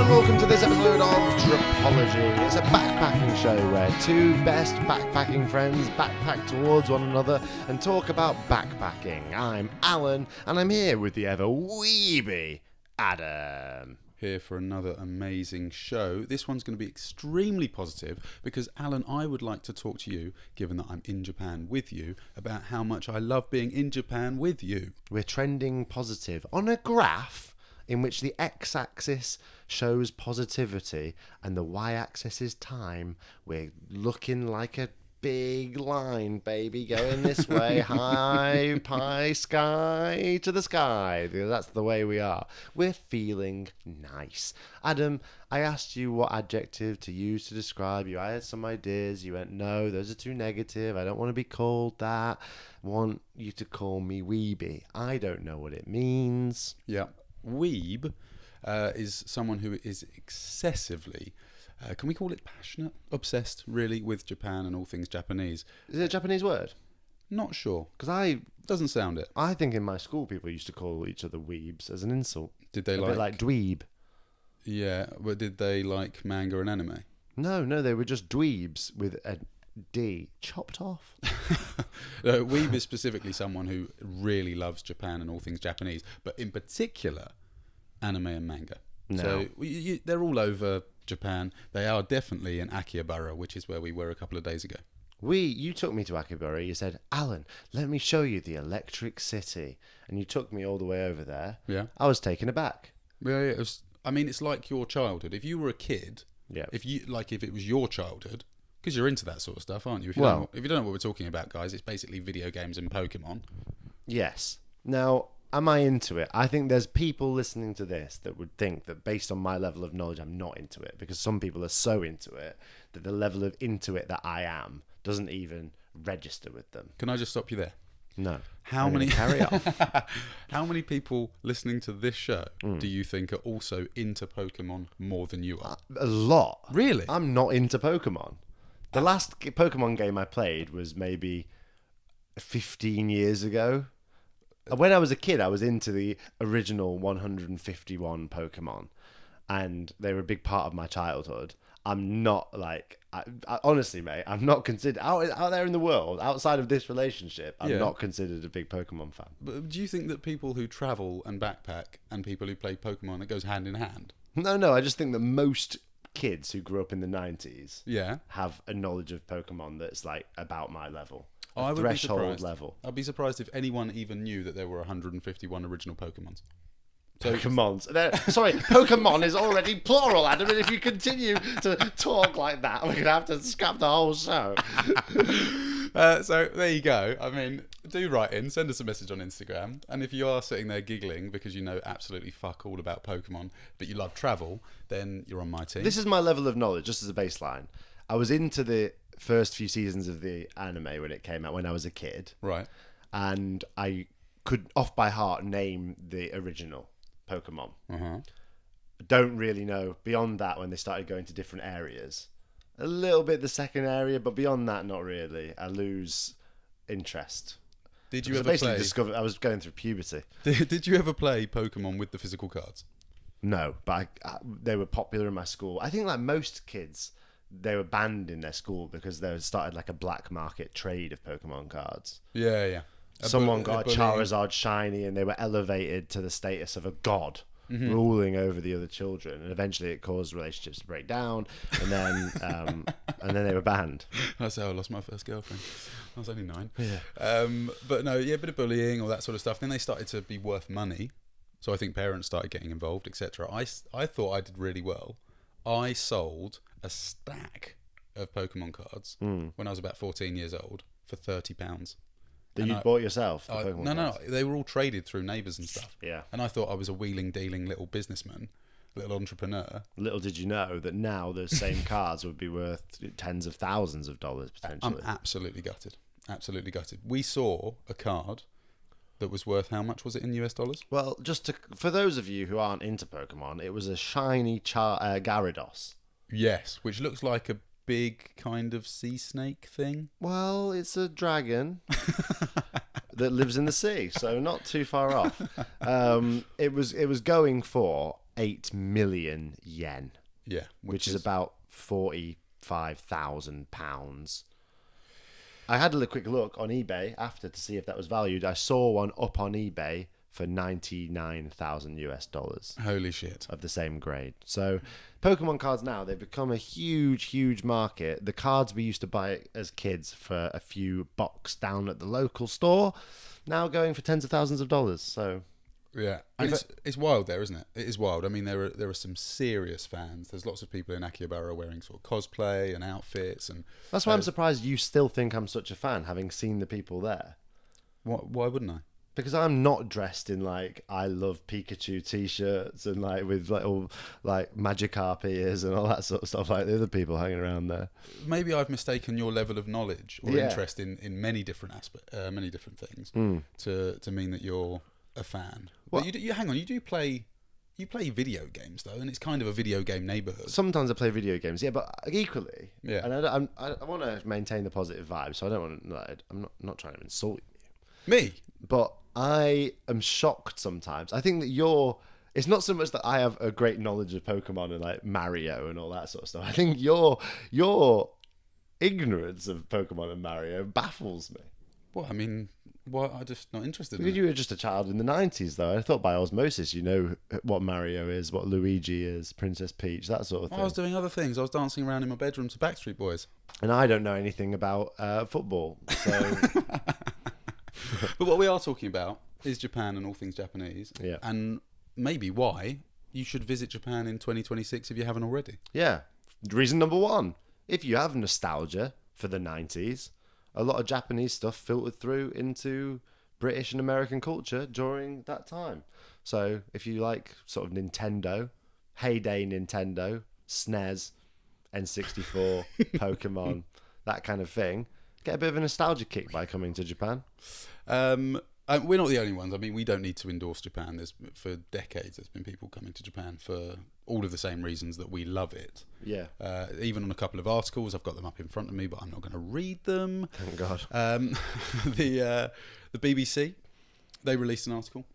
welcome to this episode of Tripology. It's a backpacking show where two best backpacking friends backpack towards one another and talk about backpacking. I'm Alun, and I'm here with the ever weeby Adam. Here for another amazing show. This one's going to be extremely positive because, Alan, I would like to talk to you, given that I'm in Japan with you, about how much I love being in Japan with you. We're trending positive on a graph in which the x-axis shows positivity and the y-axis is time. We're looking like a big line, baby, going this way. High pie sky to the sky. That's the way we are. We're feeling nice. Adam, I asked you what adjective to use to describe you. I had some ideas. You went, no, those are too negative. I don't want to be called that. I want you to call me weeby. I don't know what it means. Yeah. Weeb is someone who is excessively, can we call it passionate? Obsessed, really, with Japan and all things Japanese. Is it a Japanese word? Not sure. Because Doesn't sound it. I think in my school people used to call each other weebs as an insult. Did they a bit like dweeb. Yeah, but did they like manga and anime? No, they were just dweebs with a D chopped off. Weeb is specifically someone who really loves Japan and all things Japanese, but in particular, anime and manga. No. So they're all over Japan. They are definitely in Akihabara, which is where we were a couple of days ago. You took me to Akihabara. You said, Alan, let me show you the electric city. And you took me all the way over there. Yeah. I was taken aback. Yeah, it was, I mean, it's like your childhood. If you were a kid, Yeah. if it was your childhood, because you're into that sort of stuff, aren't you? If you don't know what we're talking about, guys, it's basically video games and Pokemon. Yes. Now, am I into it? I think there's people listening to this that would think that based on my level of knowledge, I'm not into it, because some people are so into it that the level of into it that I am doesn't even register with them. Can I just stop you there? No. How many carry on? How many people listening to this show do you think are also into Pokemon more than you are? A lot. Really? I'm not into Pokemon. The last Pokemon game I played was maybe 15 years ago. When I was a kid, I was into the original 151 Pokemon, and they were a big part of my childhood. I'm not like, I honestly, mate, I'm not considered, out there in the world, outside of this relationship, I'm not considered a big Pokemon fan. But do you think that people who travel and backpack and people who play Pokemon, it goes hand in hand? No, I just think that most kids who grew up in the 90s Yeah. have a knowledge of Pokemon that's like about my level. I would Threshold be surprised. level. I'd be surprised if anyone even knew that there were 151 original Pokemons. Pokemons. Sorry, Pokemon is already plural, Adam, and if you continue to talk like that, we're going to have to scrap the whole show. So there you go. I mean, do write in, send us a message on Instagram, and if you are sitting there giggling because you know absolutely fuck all about Pokemon, but you love travel, then you're on my team. This is my level of knowledge, just as a baseline. I was into the first few seasons of the anime when it came out when I was a kid. Right. And I could, off by heart, name the original Pokemon. Uh-huh. Don't really know beyond that when they started going to different areas. A little bit the second area, but beyond that, not really. I lose interest. Did you So ever basically play? discovered I was going through puberty. Did you ever play Pokemon with the physical cards? No, but they were popular in my school. I think like most kids, they were banned in their school because they started like a black market trade of Pokemon cards. Yeah. Someone got a Charizard shiny and they were elevated to the status of a god, ruling over the other children, and eventually it caused relationships to break down, and then they were banned. That's how I lost my first girlfriend. I was only 9. Yeah. But no, yeah, a bit of bullying, all that sort of stuff. Then they started to be worth money, so I think parents started getting involved, etc. I thought I did really well. I sold a stack of Pokemon cards when I was about 14 years old for £30. That you bought yourself? The Pokemon No, cards? they were all traded through neighbours and stuff. Yeah. And I thought I was a wheeling, dealing little businessman, little entrepreneur. Little did you know that now those same cards would be worth tens of thousands of dollars potentially. I'm absolutely gutted. Absolutely gutted. We saw a card that was worth, how much was it in US dollars? Well, for those of you who aren't into Pokemon, it was a shiny Gyarados. Yes, which looks like a big kind of sea snake thing. Well, it's a dragon that lives in the sea, so not too far off. It was going for 8 million yen, Yeah, which is about £45,000. I had a quick look on eBay after to see if that was valued. I saw one up on eBay for $99,000 holy shit. of the same grade. So Pokemon cards now, they've become a huge market. The cards we used to buy as kids for a few bucks down at the local store, now going for tens of thousands of dollars. So Yeah, and it's wild there, isn't it? It is wild. I mean, there are some serious fans. There's lots of people in Akihabara wearing sort of cosplay and outfits, and that's why I'm surprised you still think I'm such a fan, having seen the people there. why wouldn't I? Because I'm not dressed in like I love Pikachu t-shirts and like with like all like Magikarp ears and all that sort of stuff like the other people hanging around there. Maybe I've mistaken your level of knowledge or interest in many different many different things to mean that you're a fan. But you hang on, you play video games though, and it's kind of a video game neighborhood. Sometimes I play video games, yeah, but equally, yeah. And I want to maintain the positive vibe, so I don't want to. Like, I'm not trying to insult you. Me, but I am shocked sometimes. I think that it's not so much that I have a great knowledge of Pokemon and like Mario and all that sort of stuff. I think your ignorance of Pokemon and Mario baffles me. Well, I mean, why I'm just not interested Because in you were just a child in the 90s, though. I thought by osmosis you know what Mario is, what Luigi is, Princess Peach, that sort of thing. I was doing other things. I was dancing around in my bedroom to Backstreet Boys. And I don't know anything about football, so... But what we are talking about is Japan and all things Japanese. Yeah. And maybe why you should visit Japan in 2026 if you haven't already. Yeah. Reason number one, if you have nostalgia for the 90s, a lot of Japanese stuff filtered through into British and American culture during that time. So if you like sort of Nintendo, heyday Nintendo, SNES, N64, Pokemon, that kind of thing, get a bit of a nostalgia kick by coming to Japan. We're not the only ones. I mean, we don't need to endorse Japan. For decades, there's been people coming to Japan for all of the same reasons that we love it. Yeah. Even on a couple of articles, I've got them up in front of me, but I'm not going to read them. Thank God. The BBC, they released an article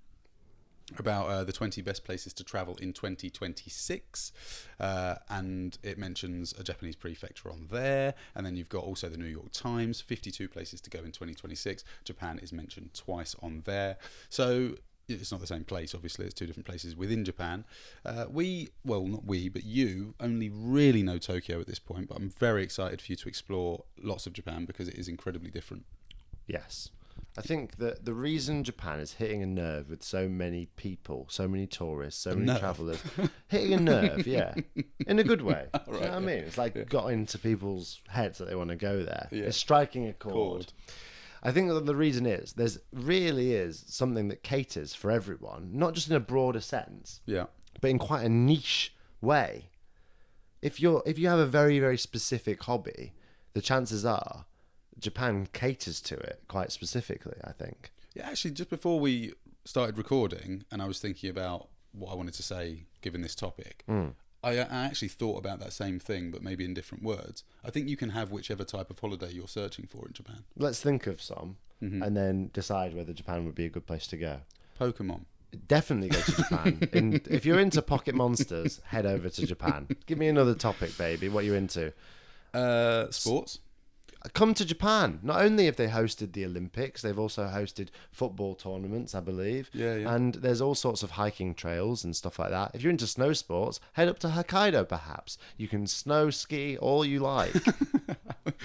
about the 20 best places to travel in 2026, and it mentions a Japanese prefecture on there, and then you've got also the New York Times, 52 places to go in 2026. Japan is mentioned twice on there, so it's not the same place, obviously. It's two different places within Japan. Not we, but you only really know Tokyo at this point, but I'm very excited for you to explore lots of Japan because it is incredibly different. Yes. I think that the reason Japan is hitting a nerve with so many people, so many tourists, so many travellers, hitting a nerve, yeah, in a good way. Right, you know what I mean? It's like got into people's heads that they want to go there. Yeah. It's striking a chord. I think that the reason is there's really is something that caters for everyone, not just in a broader sense, but in quite a niche way. If you have a very, very specific hobby, the chances are Japan caters to it quite specifically, I think. Yeah, actually, just before we started recording, and I was thinking about what I wanted to say given this topic, I actually thought about that same thing, but maybe in different words. I think you can have whichever type of holiday you're searching for in Japan. Let's think of some, and then decide whether Japan would be a good place to go. Pokemon. Definitely go to Japan. If you're into pocket monsters, head over to Japan. Give me another topic, baby. What are you into? Sports. Come to Japan. Not only have they hosted the Olympics, they've also hosted football tournaments, I believe. Yeah. And there's all sorts of hiking trails and stuff like that. If you're into snow sports, head up to Hokkaido, perhaps. You can snow ski all you like.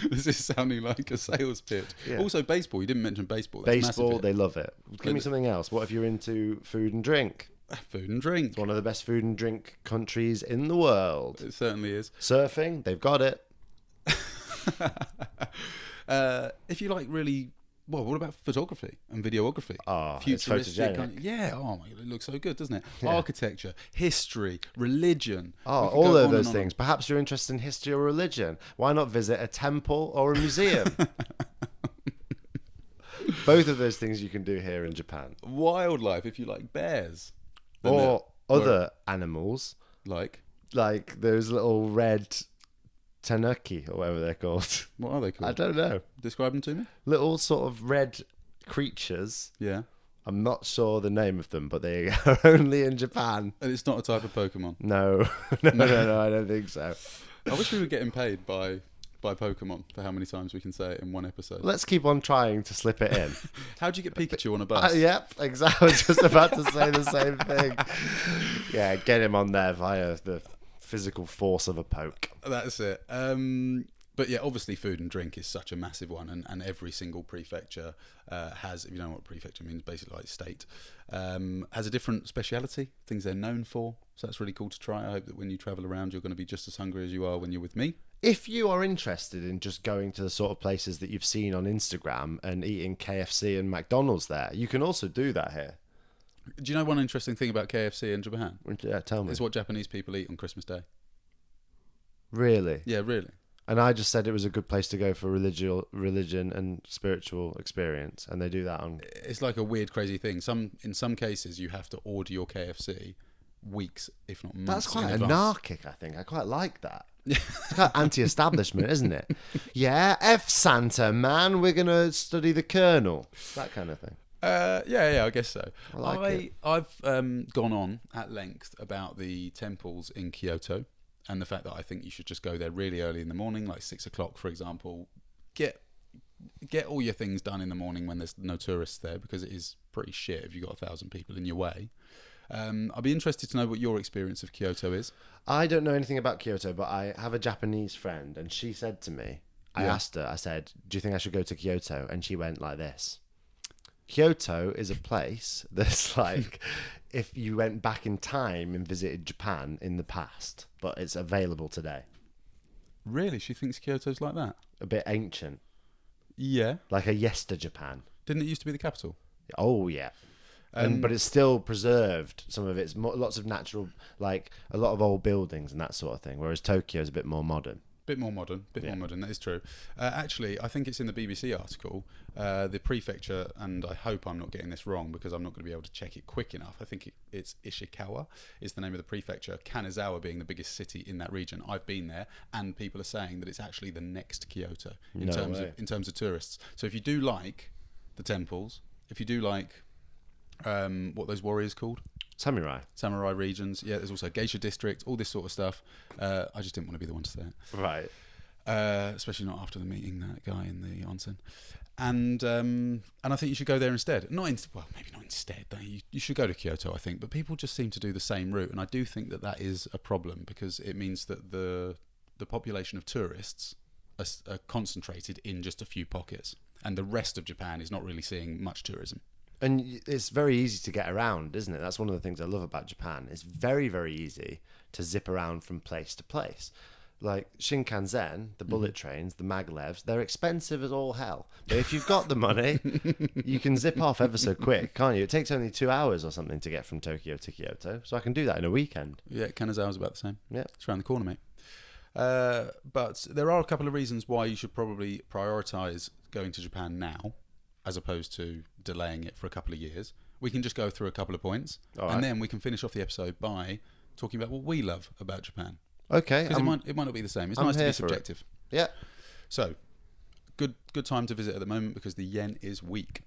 This is sounding like a sales pitch. Yeah. Also, baseball. You didn't mention baseball. That's baseball, they love it. Give me something else. What if you're into food and drink? Food and drink. It's one of the best food and drink countries in the world. It certainly is. Surfing, they've got it. If you like really, what about photography and videography? Oh, it's photogenic. Oh my God, it looks so good, doesn't it? Yeah. Architecture, history, religion. Oh, all of those things. Perhaps you're interested in history or religion. Why not visit a temple or a museum? Both of those things you can do here in Japan. Wildlife, if you like bears. Or other animals. Like those little red tanuki, or whatever they're called. What are they called? I don't know. Describe them to me. Little sort of red creatures. Yeah. I'm not sure the name of them, but they are only in Japan. And it's not a type of Pokemon. No, no, I don't think so. I wish we were getting paid by Pokemon for how many times we can say it in one episode. Let's keep on trying to slip it in. How do you get Pikachu on a bus? Yep, exactly. I was just about to say the same thing. Yeah, get him on there via the physical force of a poke. That's it. But yeah, obviously food and drink is such a massive one, and every single prefecture has, if you know what prefecture means, basically like state, has a different speciality, things they're known for. So that's really cool to try. I hope that when you travel around, you're going to be just as hungry as you are when you're with me. If you are interested in just going to the sort of places that you've seen on Instagram and eating KFC and McDonald's there, you can also do that here. Do you know one interesting thing about KFC in Japan? Yeah, tell me. It's what Japanese people eat on Christmas Day. Really? Yeah, really. And I just said it was a good place to go for religion and spiritual experience, and they do that on... It's like a weird, crazy thing. In some cases, you have to order your KFC weeks, if not months. That's quite in advance. anarchic, I think. I quite like that. It's quite anti-establishment, isn't it? Yeah, F Santa, man, we're going to study the Colonel. That kind of thing. Yeah, I guess so. I've gone on at length about the temples in Kyoto and the fact that I think you should just go there really early in the morning, like 6 o'clock, for example. Get all your things done in the morning when there's no tourists there, because it is pretty shit if you've got 1,000 people in your way. I'd be interested to know what your experience of Kyoto is. I don't know anything about Kyoto, but I have a Japanese friend, and she said to me, I asked her, I said, do you think I should go to Kyoto? And she went like this. Kyoto is a place that's like if you went back in time and visited Japan in the past, but it's available today. Really? She thinks Kyoto's like that? A bit ancient. Yeah. Like a yester Japan. Didn't it used to be the capital? Oh, yeah. But it's still preserved some of its lots of natural, like a lot of old buildings and that sort of thing, whereas Tokyo is a bit more modern. Bit more modern, that is true. Actually, I think it's in the BBC article, the prefecture, and I hope I'm not getting this wrong because I'm not going to be able to check it quick enough. I think it's Ishikawa is the name of the prefecture, Kanazawa being the biggest city in that region. I've been there, and people are saying that it's actually the next Kyoto in terms of tourists. So if you do like the temples, if you do like what those warriors called? Samurai regions. Yeah, there's also Geisha district, all this sort of stuff. I just didn't want to be the one to say it. Right. Especially not after the meeting that guy in the onsen. And I think you should go there instead. Maybe not instead. You should go to Kyoto, I think. But people just seem to do the same route, and I do think that is a problem because it means that the population of tourists are concentrated in just a few pockets, and the rest of Japan is not really seeing much tourism. And it's very easy to get around, isn't it? That's one of the things I love about Japan. It's very, very easy to zip around from place to place. Like Shinkansen, the bullet trains, the maglevs, they're expensive as all hell. But if you've got the money, you can zip off ever so quick, can't you? It takes only 2 hours or something to get from Tokyo to Kyoto. So I can do that in a weekend. Yeah, Kanazawa's about the same. Yeah. It's around the corner, mate. But there are a couple of reasons why you should probably prioritise going to Japan now, as opposed to delaying it for a couple of years. We can just go through a couple of points, and then we can finish off the episode by talking about what we love about Japan. Okay. Because it might not be the same. It's nice to be subjective. Yeah. So, good time to visit at the moment because the yen is weak.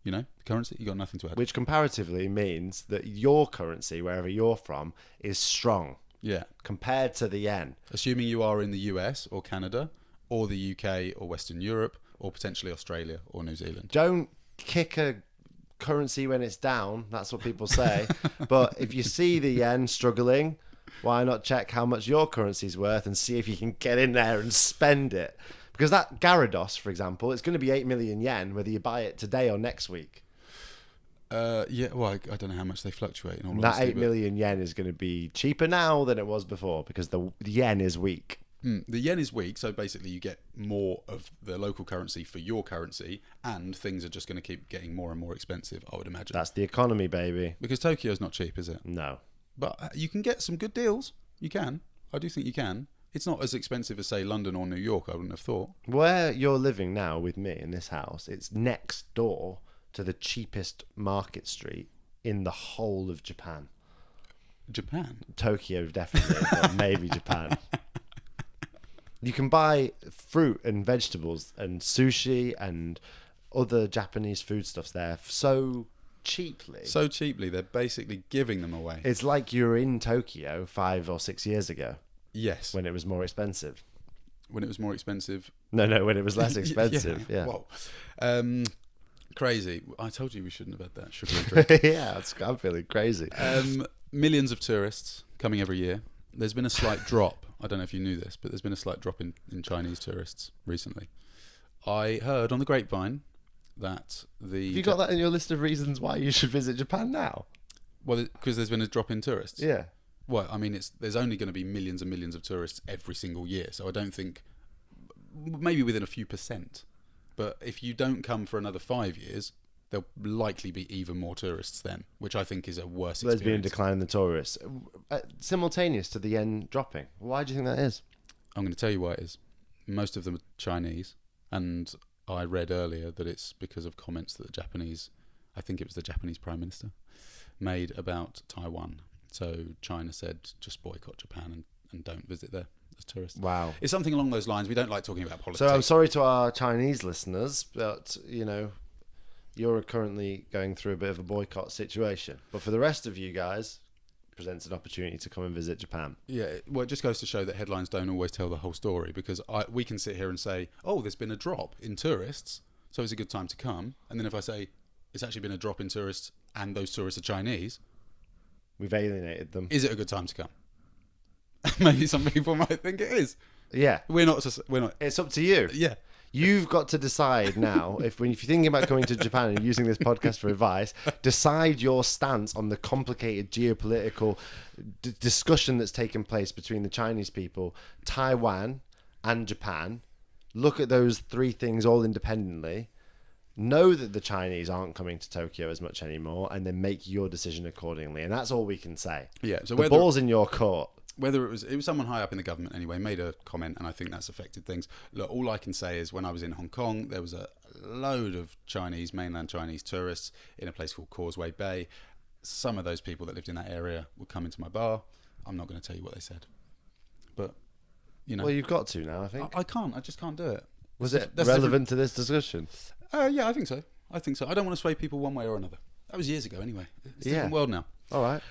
You know, the currency, you got nothing to add. Which comparatively means that your currency, wherever you're from, is strong. Yeah. Compared to the yen. Assuming you are in the US or Canada or the UK or Western Europe, or potentially Australia or New Zealand. Don't kick a currency when it's down. That's what people say. But if you see the yen struggling, why not check how much your currency's worth and see if you can get in there and spend it? Because that Gyarados, for example, it's going to be 8 million yen whether you buy it today or next week. Yeah, well, I don't know how much they fluctuate. In all that honesty, 8 million yen is going to be cheaper now than it was before because the yen is weak. The yen is weak, so basically you get more of the local currency for your currency, and things are just going to keep getting more and more expensive, I would imagine. That's the economy, baby. Because Tokyo's not cheap, is it? No. But you can get some good deals. You can. I do think you can. It's not as expensive as, say, London or New York, I wouldn't have thought. Where you're living now with me in this house, it's next door to the cheapest market street in the whole of Japan. Japan? Tokyo, definitely, but maybe Japan. You can buy fruit and vegetables and sushi and other Japanese foodstuffs there so cheaply. So cheaply, they're basically giving them away. It's like you were in Tokyo 5 or 6 years ago Yes. when it was more expensive. When it was more expensive. No, when it was less expensive. Yeah. Whoa. Crazy. I told you we shouldn't have had that sugary drink. Yeah, I'm feeling crazy. Millions of tourists coming every year. There's been a slight drop. I don't know if you knew this, but there's been a slight drop in Chinese tourists recently. I heard on the grapevine that the... Have you got that in your list of reasons why you should visit Japan now? Well, because there's been a drop in tourists. Yeah. Well, I mean, there's only going to be millions and millions of tourists every single year, so I don't think... Maybe within a few %. But if you don't come for another 5 years, there'll likely be even more tourists then, which I think is a worse experience. There's been a decline in the tourists. Simultaneous to the yen dropping. Why do you think that is? I'm going to tell you why it is. Most of them are Chinese, and I read earlier that it's because of comments that I think it was the Japanese Prime Minister, made about Taiwan. So China said, just boycott Japan and don't visit there as tourists. Wow. It's something along those lines. We don't like talking about politics. So I'm sorry to our Chinese listeners, but, you're currently going through a bit of a boycott situation. But for the rest of you guys, it presents an opportunity to come and visit Japan. Yeah, well, it just goes to show that headlines don't always tell the whole story, because we can sit here and say, oh, there's been a drop in tourists, so it's a good time to come. And then if I say it's actually been a drop in tourists and those tourists are Chinese... We've alienated them. Is it a good time to come? Maybe some people might think it is. Yeah. We're not. It's up to you. Yeah. You've got to decide now, if you're thinking about coming to Japan and using this podcast for advice, decide your stance on the complicated geopolitical discussion that's taken place between the Chinese people, Taiwan, and Japan. Look at those three things all independently. Know that the Chinese aren't coming to Tokyo as much anymore, and then make your decision accordingly. And that's all we can say. Yeah. So the ball's in your court. Whether it was someone high up in the government anyway, made a comment, and I think that's affected things. Look, all I can say is when I was in Hong Kong, there was a load of mainland Chinese tourists in a place called Causeway Bay. Some of those people that lived in that area would come into my bar. I'm not going to tell you what they said, but well, you've got to now. I think I can't. I just can't do it. Was it relevant to this discussion? Yeah, I think so. I don't want to sway people one way or another. That was years ago, anyway. It's a different world now. All right.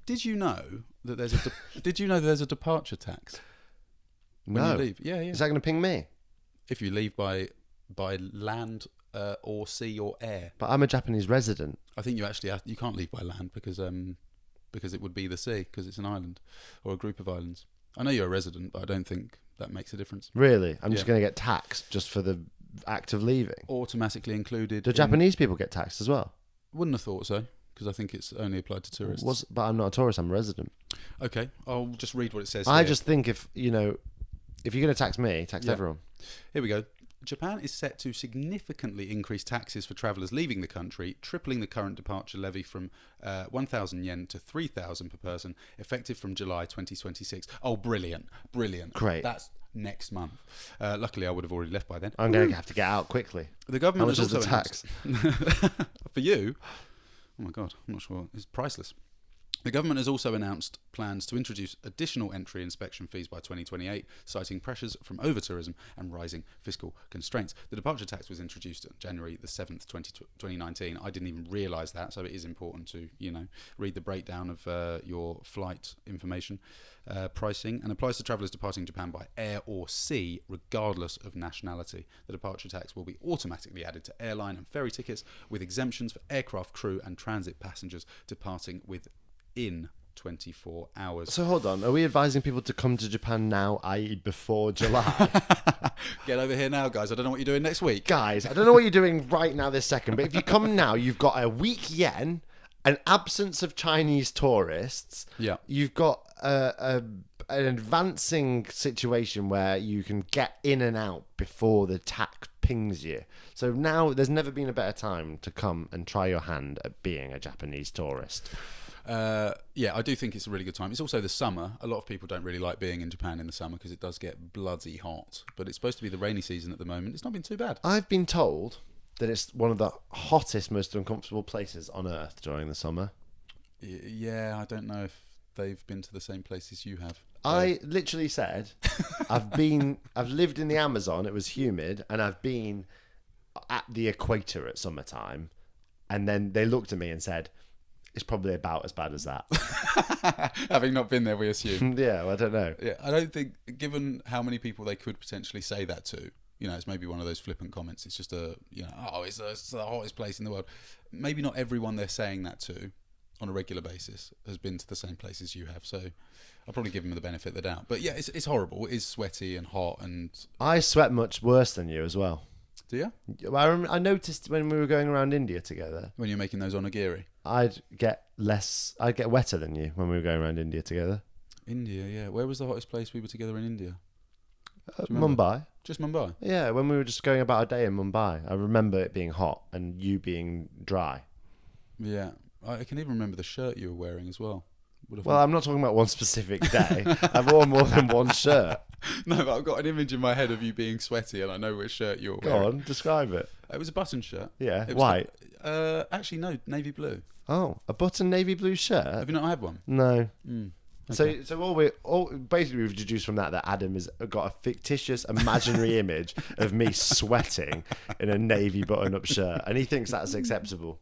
Did you know that there's a departure tax? When you leave? Yeah. Is that going to ping me? If you leave by land or sea or air. But I'm a Japanese resident. I think you can't leave by land because it would be the sea, because it's an island or a group of islands. I know you're a resident, but I don't think that makes a difference. Really? I'm just going to get taxed just for the act of leaving. Automatically included. Do Japanese people get taxed as well? Wouldn't have thought so, because I think it's only applied to tourists. But I'm not a tourist, I'm a resident. Okay, I'll just read what it says I here. just think if you're going to tax me, tax everyone. Here we go. Japan is set to significantly increase taxes for travellers leaving the country, tripling the current departure levy from 1,000 yen to 3,000 per person, effective from July 2026. Oh, brilliant. Great. That's next month. Luckily, I would have already left by then. I'm going to have to get out quickly. The government How much is the tax? For you? Oh my God, I'm not sure. It's priceless. The government has also announced plans to introduce additional entry inspection fees by 2028, citing pressures from over-tourism and rising fiscal constraints. The departure tax was introduced on January the 7th, 2019. I didn't even realise that, so it is important to, read the breakdown of your flight information pricing, and applies to travellers departing Japan by air or sea, regardless of nationality. The departure tax will be automatically added to airline and ferry tickets, with exemptions for aircraft crew and transit passengers departing within 24 hours. So hold on, are we advising people to come to Japan now, i.e. before July? Get over here now, guys. I don't know what you're doing next week. Guys, I don't know what you're doing right now this second, but if you come now, you've got a weak yen, an absence of Chinese tourists. Yeah. You've got an advancing situation where you can get in and out before the tax pings you. So now there's never been a better time to come and try your hand at being a Japanese tourist. Yeah, I do think it's a really good time. It's also the summer. A lot of people don't really like being in Japan in the summer because it does get bloody hot. But it's supposed to be the rainy season at the moment. It's not been too bad. I've been told that it's one of the hottest, most uncomfortable places on earth during the summer. Yeah, I don't know if they've been to the same places you have. I literally said, I've lived in the Amazon, it was humid, and I've been at the equator at summertime, and then they looked at me and said, it's probably about as bad as that. Having not been there, we assume. Yeah, well, I don't know. Yeah, I don't think, given how many people they could potentially say that to, it's maybe one of those flippant comments. It's just it's the hottest place in the world. Maybe not everyone they're saying that to on a regular basis has been to the same places you have. So I'll probably give them the benefit of the doubt. But yeah, it's horrible. It is sweaty and hot. And I sweat much worse than you as well. do you? I noticed when we were going around India together, When you're making those onigiri? I'd get wetter than you when we were going around India together. India, yeah. Where was the hottest place we were together in India? Do you remember? Mumbai. Just Mumbai? Yeah, when we were just going about a day in Mumbai, I remember it being hot and you being dry. Yeah. I can even remember the shirt you were wearing as well. Well, I'm not talking about one specific day. I've worn more than one shirt. No, but I've got an image in my head of you being sweaty, and I know which shirt you were Go wearing. on, describe it. It was a button shirt. Yeah, It was white. Actually, no, navy blue. Oh, a button navy blue shirt? Have you not had one? No. Okay. So basically we've deduced from that Adam has got a fictitious, imaginary image of me sweating in a navy button-up shirt, and he thinks that's acceptable.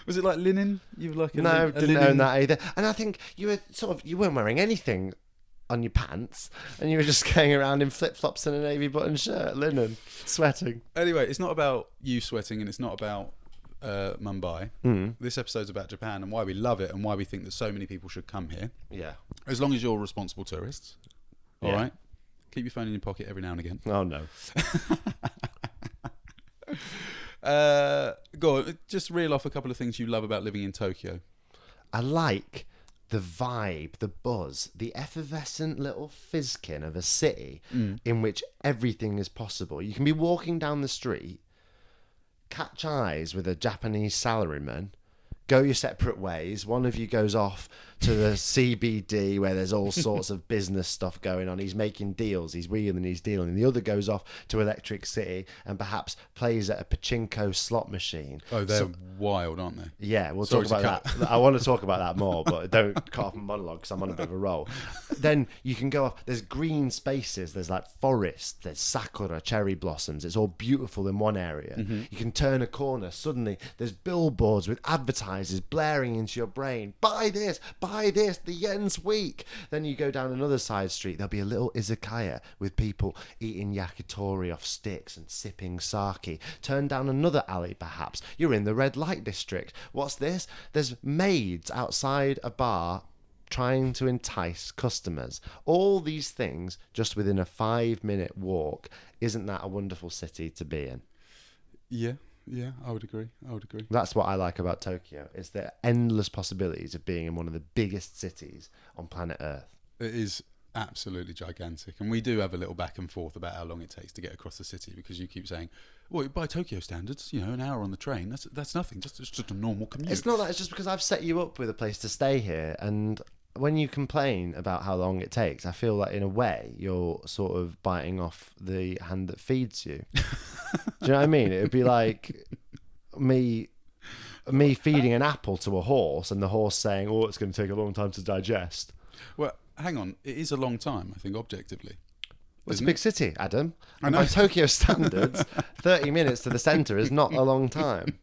Was it like linen? You were like Didn't linen... own that either. And I think you weren't wearing anything on your pants, and you were just going around in flip-flops and a navy button shirt, linen, sweating. Anyway, it's not about you sweating, and it's not about Mumbai. This episode's about Japan and why we love it and why we think that so many people should come here. Yeah. As long as you're responsible tourists. All Yeah. right? Keep your phone in your pocket every now and again. Oh, no. Go on, just reel off a couple of things you love about living in Tokyo. I like the vibe, the buzz, the effervescent little fizzkin of a city in which everything is possible. You can be walking down the street, catch eyes with a Japanese salaryman, go your separate ways. One of you goes off to the CBD where there's all sorts of business stuff going on. He's making deals, he's wheeling, he's dealing. The other goes off to Electric City and perhaps plays at a pachinko slot machine. Oh, they're wild, aren't they? Yeah, we'll Sorry talk about that. I want to talk about that more, but don't cut off my monologue because I'm on a bit of a roll. Then you can go off. There's green spaces. There's like forest. There's sakura, cherry blossoms. It's all beautiful in one area. You can turn a corner. Suddenly, there's billboards with advertisers blaring into your brain. Buy this, the yen's weak. Then you go down another side street. There'll be a little izakaya with people eating yakitori off sticks and sipping sake. Turn down another alley, perhaps. You're in the red light district. What's this? There's maids outside a bar trying to entice customers. All these things just within a 5-minute walk. Isn't that a wonderful city to be in? Yeah, I would agree. That's what I like about Tokyo. It's the endless possibilities of being in one of the biggest cities on planet Earth. It is absolutely gigantic. And we do have a little back and forth about how long it takes to get across the city, because you keep saying, well, by Tokyo standards, an hour on the train, that's nothing. It's just a normal commute. It's not that. It's just because I've set you up with a place to stay here, and when you complain about how long it takes, I feel like in a way you're sort of biting off the hand that feeds you. Do you know what I mean? It would be like me feeding an apple to a horse and the horse saying, oh, it's going to take a long time to digest. Well, hang on. It is a long time, I think, objectively. Well, it's a big city, Adam. I know. By Tokyo standards, 30 minutes to the centre is not a long time.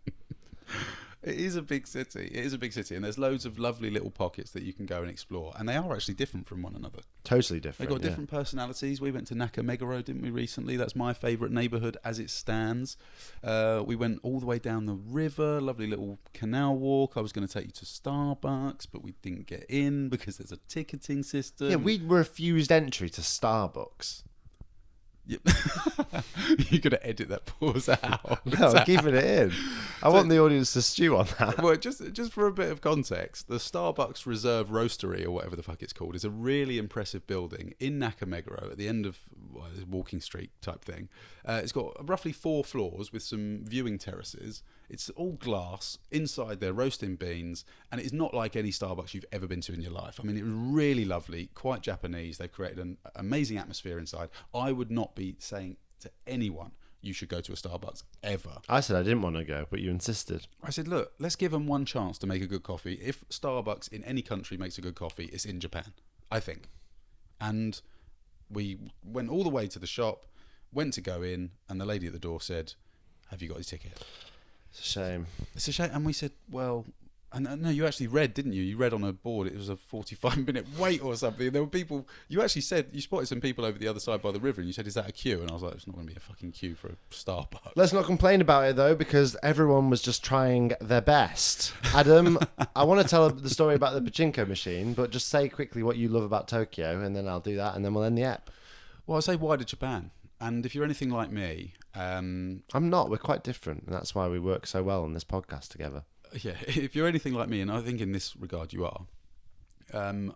It is a big city. And there's loads of lovely little pockets that you can go and explore. And they are actually different from one another. Totally different. They've got different personalities. We went to Nakameguro, didn't we, recently? That's my favourite neighbourhood as it stands. We went all the way down the river, lovely little canal walk. I was going to take you to Starbucks, but we didn't get in because there's a ticketing system. Yeah, we refused entry to Starbucks. Yep. You're going to edit that pause out. No, I'm keeping it in. I want the audience to stew on that. Well, just for a bit of context, the Starbucks Reserve Roastery, or whatever the fuck it's called, is a really impressive building in Nakameguro at the end of Walking Street type thing. It's got roughly 4 floors with some viewing terraces. It's all glass. Inside they're roasting beans, and it's not like any Starbucks you've ever been to in your life. I mean, it was really lovely, quite Japanese. They've created an amazing atmosphere inside. I would not be saying to anyone you should go to a Starbucks ever. I said I didn't want to go, but you insisted. I said, look, let's give them one chance to make a good coffee. If Starbucks in any country makes a good coffee, it's in Japan, I think. And we went all the way to the shop, went to go in, and the lady at the door said, have you got his ticket? It's a shame. It's a shame. And we said, well, and no, you actually read, didn't you? You read on a board it was a 45-minute wait or something. There were people, you actually said, you spotted some people over the other side by the river and you said, is that a queue? And I was like, it's not going to be a fucking queue for a Starbucks. Let's not complain about it though, because everyone was just trying their best. Adam, I want to tell the story about the pachinko machine, but just say quickly what you love about Tokyo, and then I'll do that, and then we'll end the app. Well, I say, why to Japan? And if you're anything like me... I'm not. We're quite different, and that's why we work so well on this podcast together. Yeah, if you're anything like me, and I think in this regard you are,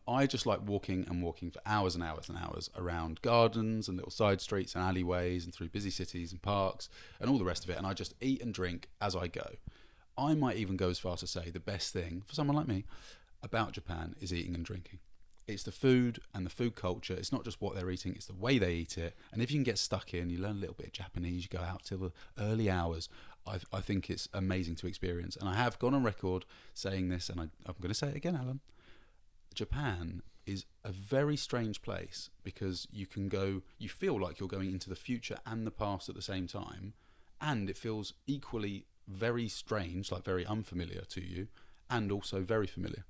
I just like walking for hours and hours and hours around gardens and little side streets and alleyways and through busy cities and parks and all the rest of it, and I just eat and drink as I go. I might even go as far as to say the best thing for someone like me about Japan is eating and drinking. It's the food and the food culture. It's not just what they're eating, it's the way they eat it. And if you can get stuck in, you learn a little bit of Japanese, you go out till the early hours. I think it's amazing to experience. And I have gone on record saying this, and I'm going to say it again, Alan. Japan is a very strange place because you feel like you're going into the future and the past at the same time. And it feels equally very strange, like very unfamiliar to you, and also very familiar.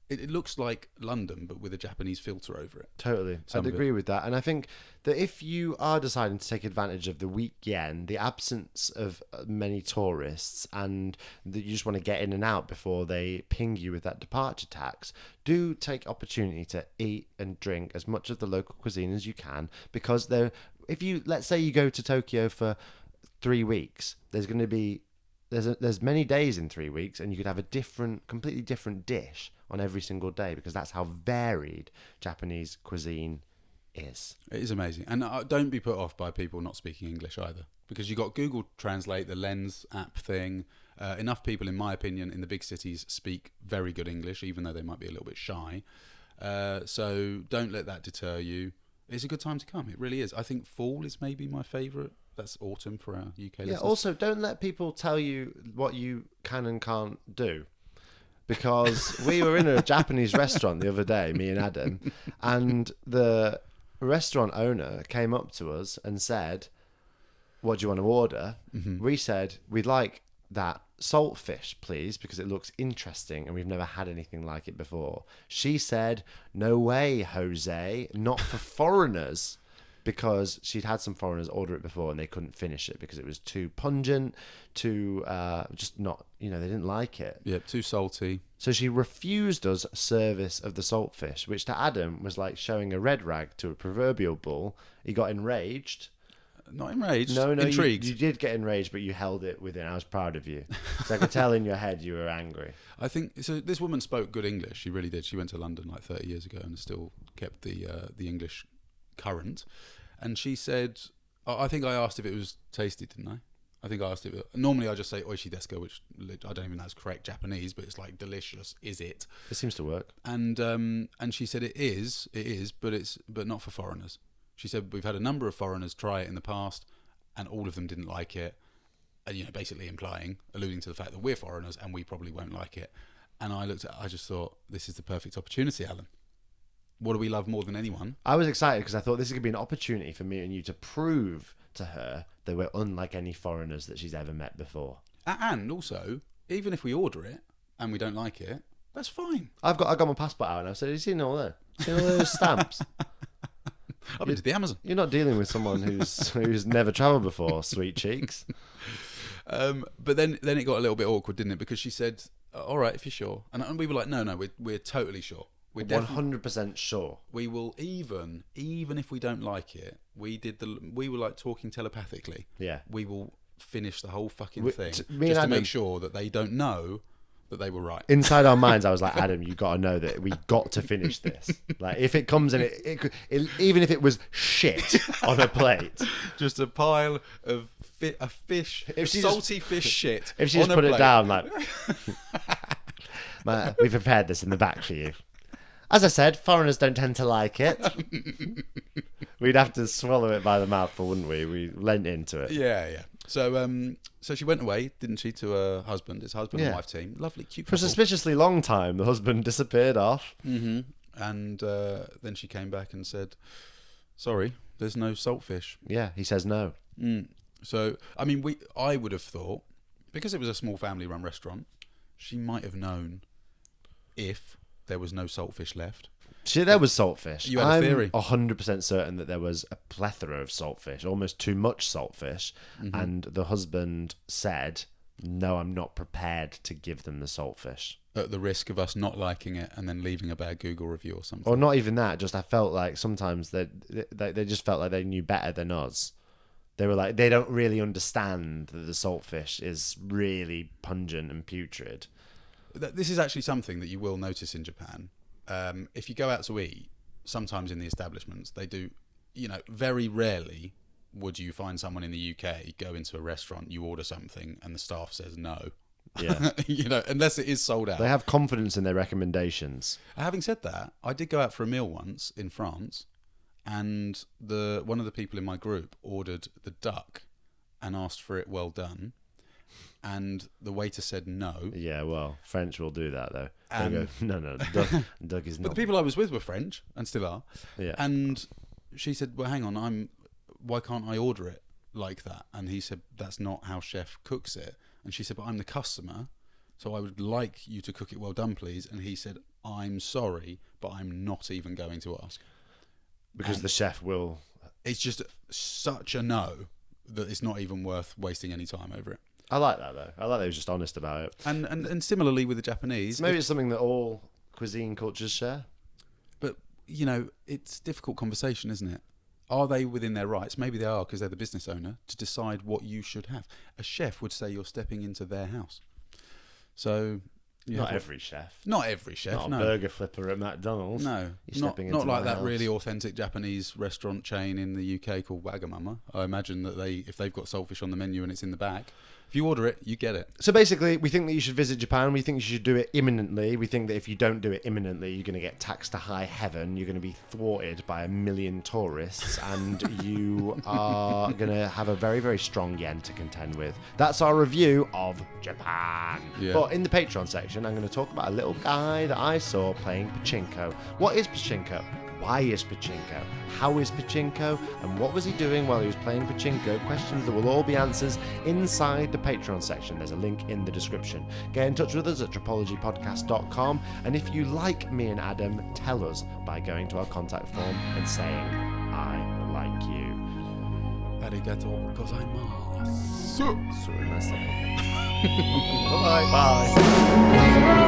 It looks like London, but with a Japanese filter over it. Totally. I'd agree with that. And I think that if you are deciding to take advantage of the weak yen, the absence of many tourists, and that you just want to get in and out before they ping you with that departure tax, do take opportunity to eat and drink as much of the local cuisine as you can, because let's say you go to Tokyo for 3 weeks, there's going to be there's many days in 3 weeks, and you could have a completely different dish on every single day, because that's how varied Japanese cuisine is. It is amazing. And don't be put off by people not speaking English either, because you got Google Translate, the Lens app thing. Enough people, in my opinion, in the big cities speak very good English, even though they might be a little bit shy. So don't let that deter you. It's a good time to come. It really is. I think fall is maybe my favourite. That's autumn for our UK listeners. Yeah, also, don't let people tell you what you can and can't do. Because we were in a Japanese restaurant the other day, me and Adam, and the restaurant owner came up to us and said, what do you want to order? Mm-hmm. We said, we'd like that saltfish, please, because it looks interesting and we've never had anything like it before. She said, no way, Jose, not for foreigners. Because she'd had some foreigners order it before and they couldn't finish it because it was too pungent, too just not, they didn't like it. Yeah, too salty. So she refused us service of the saltfish, which to Adam was like showing a red rag to a proverbial bull. He got enraged. Not enraged. No, intrigued. You did get enraged, but you held it within. I was proud of you. So I could tell in your head you were angry. I think so. This woman spoke good English. She really did. She went to London like 30 years ago and still kept the English current. And she said, I think I asked if it was tasty, didn't I? I think I asked if normally I just say oishi desu ka, which I don't even know is correct Japanese, but it's like delicious, is it? It seems to work. And she said it is, but not for foreigners. She said we've had a number of foreigners try it in the past, and all of them didn't like it. And, basically alluding to the fact that we're foreigners and we probably won't like it. And I just thought, this is the perfect opportunity, Alan. What do we love more than anyone? I was excited because I thought this is going to be an opportunity for me and you to prove to her that we're unlike any foreigners that she's ever met before. And also, even if we order it and we don't like it, that's fine. I got my passport out and I said, you seen all that? Seen all those stamps? I've been to the Amazon. You're not dealing with someone who's never travelled before, sweet cheeks. But then it got a little bit awkward, didn't it? Because she said, all right, if you're sure. And we were like, no, we're totally sure. We're 100% sure. We will even if we don't like it, we were like talking telepathically. Yeah. We will finish the whole fucking thing just to Adam, make sure that they don't know that they were right. Inside our minds, I was like, Adam, you got to know that we got to finish this. Like, if it comes in, even if it was shit on a plate, just a pile of fish, salty fish shit. If she just put it down, like, we prepared this in the back for you. As I said, foreigners don't tend to like it. We'd have to swallow it by the mouthful, wouldn't we? We lent into it. Yeah. So she went away, didn't she, to her husband? It's a husband and wife team. Lovely, cute couple. For a suspiciously long time, the husband disappeared off. Mm-hmm. And then she came back and said, sorry, there's no saltfish. Yeah, he says no. So, I mean, I would have thought, because it was a small family-run restaurant, she might have known if there was no saltfish left. There was saltfish. You had a theory. I'm 100% certain that there was a plethora of saltfish, almost too much saltfish. Mm-hmm. And the husband said, no, I'm not prepared to give them the saltfish. At the risk of us not liking it and then leaving a bad Google review or something. Or not even that, just I felt like sometimes they just felt like they knew better than us. They were like, they don't really understand that the saltfish is really pungent and putrid. This is actually something that you will notice in Japan. If you go out to eat, sometimes in the establishments, they do, very rarely would you find someone in the UK go into a restaurant, you order something, and the staff says no. Yeah. Unless it is sold out. They have confidence in their recommendations. Having said that, I did go out for a meal once in France, and one of the people in my group ordered the duck and asked for it well done, and the waiter said no. Yeah, well, French will do that though. And They go, no, duck is not. But the people I was with were French and still are. Yeah. And she said, "Well, hang on, why can't I order it like that?" And he said, "That's not how chef cooks it." And she said, "But I'm the customer, so I would like you to cook it well done, please." And he said, "I'm sorry, but I'm not even going to ask." Because the chef will... It's just such a no that it's not even worth wasting any time over it. I like that though. I like that he was just honest about it. And similarly with the Japanese. Maybe it's something that all cuisine cultures share. But, it's difficult conversation, isn't it? Are they within their rights? Maybe they are, because they're the business owner, to decide what you should have. A chef would say you're stepping into their house. So... Not every chef. Not every chef, Not a no. burger flipper at McDonald's. No, not like that really authentic Japanese restaurant chain in the UK called Wagamama. I imagine that if they've got saltfish on the menu and it's in the back, if you order it, you get it. So basically, we think that you should visit Japan. We think you should do it imminently. We think that if you don't do it imminently, you're going to get taxed to high heaven. You're going to be thwarted by 1 million tourists, and you are going to have a very, very strong yen to contend with. That's our review of Japan. Yeah. But in the Patreon section, I'm going to talk about a little guy that I saw playing pachinko. What is pachinko? Why is pachinko? How is pachinko? And what was he doing while he was playing pachinko? Questions that will all be answers inside the Patreon section. There's a link in the description. Get in touch with us at tropologypodcast.com. And if you like me and Adam, tell us by going to our contact form and saying, I like you. Arigato gozaimasu. Bye-bye. Bye.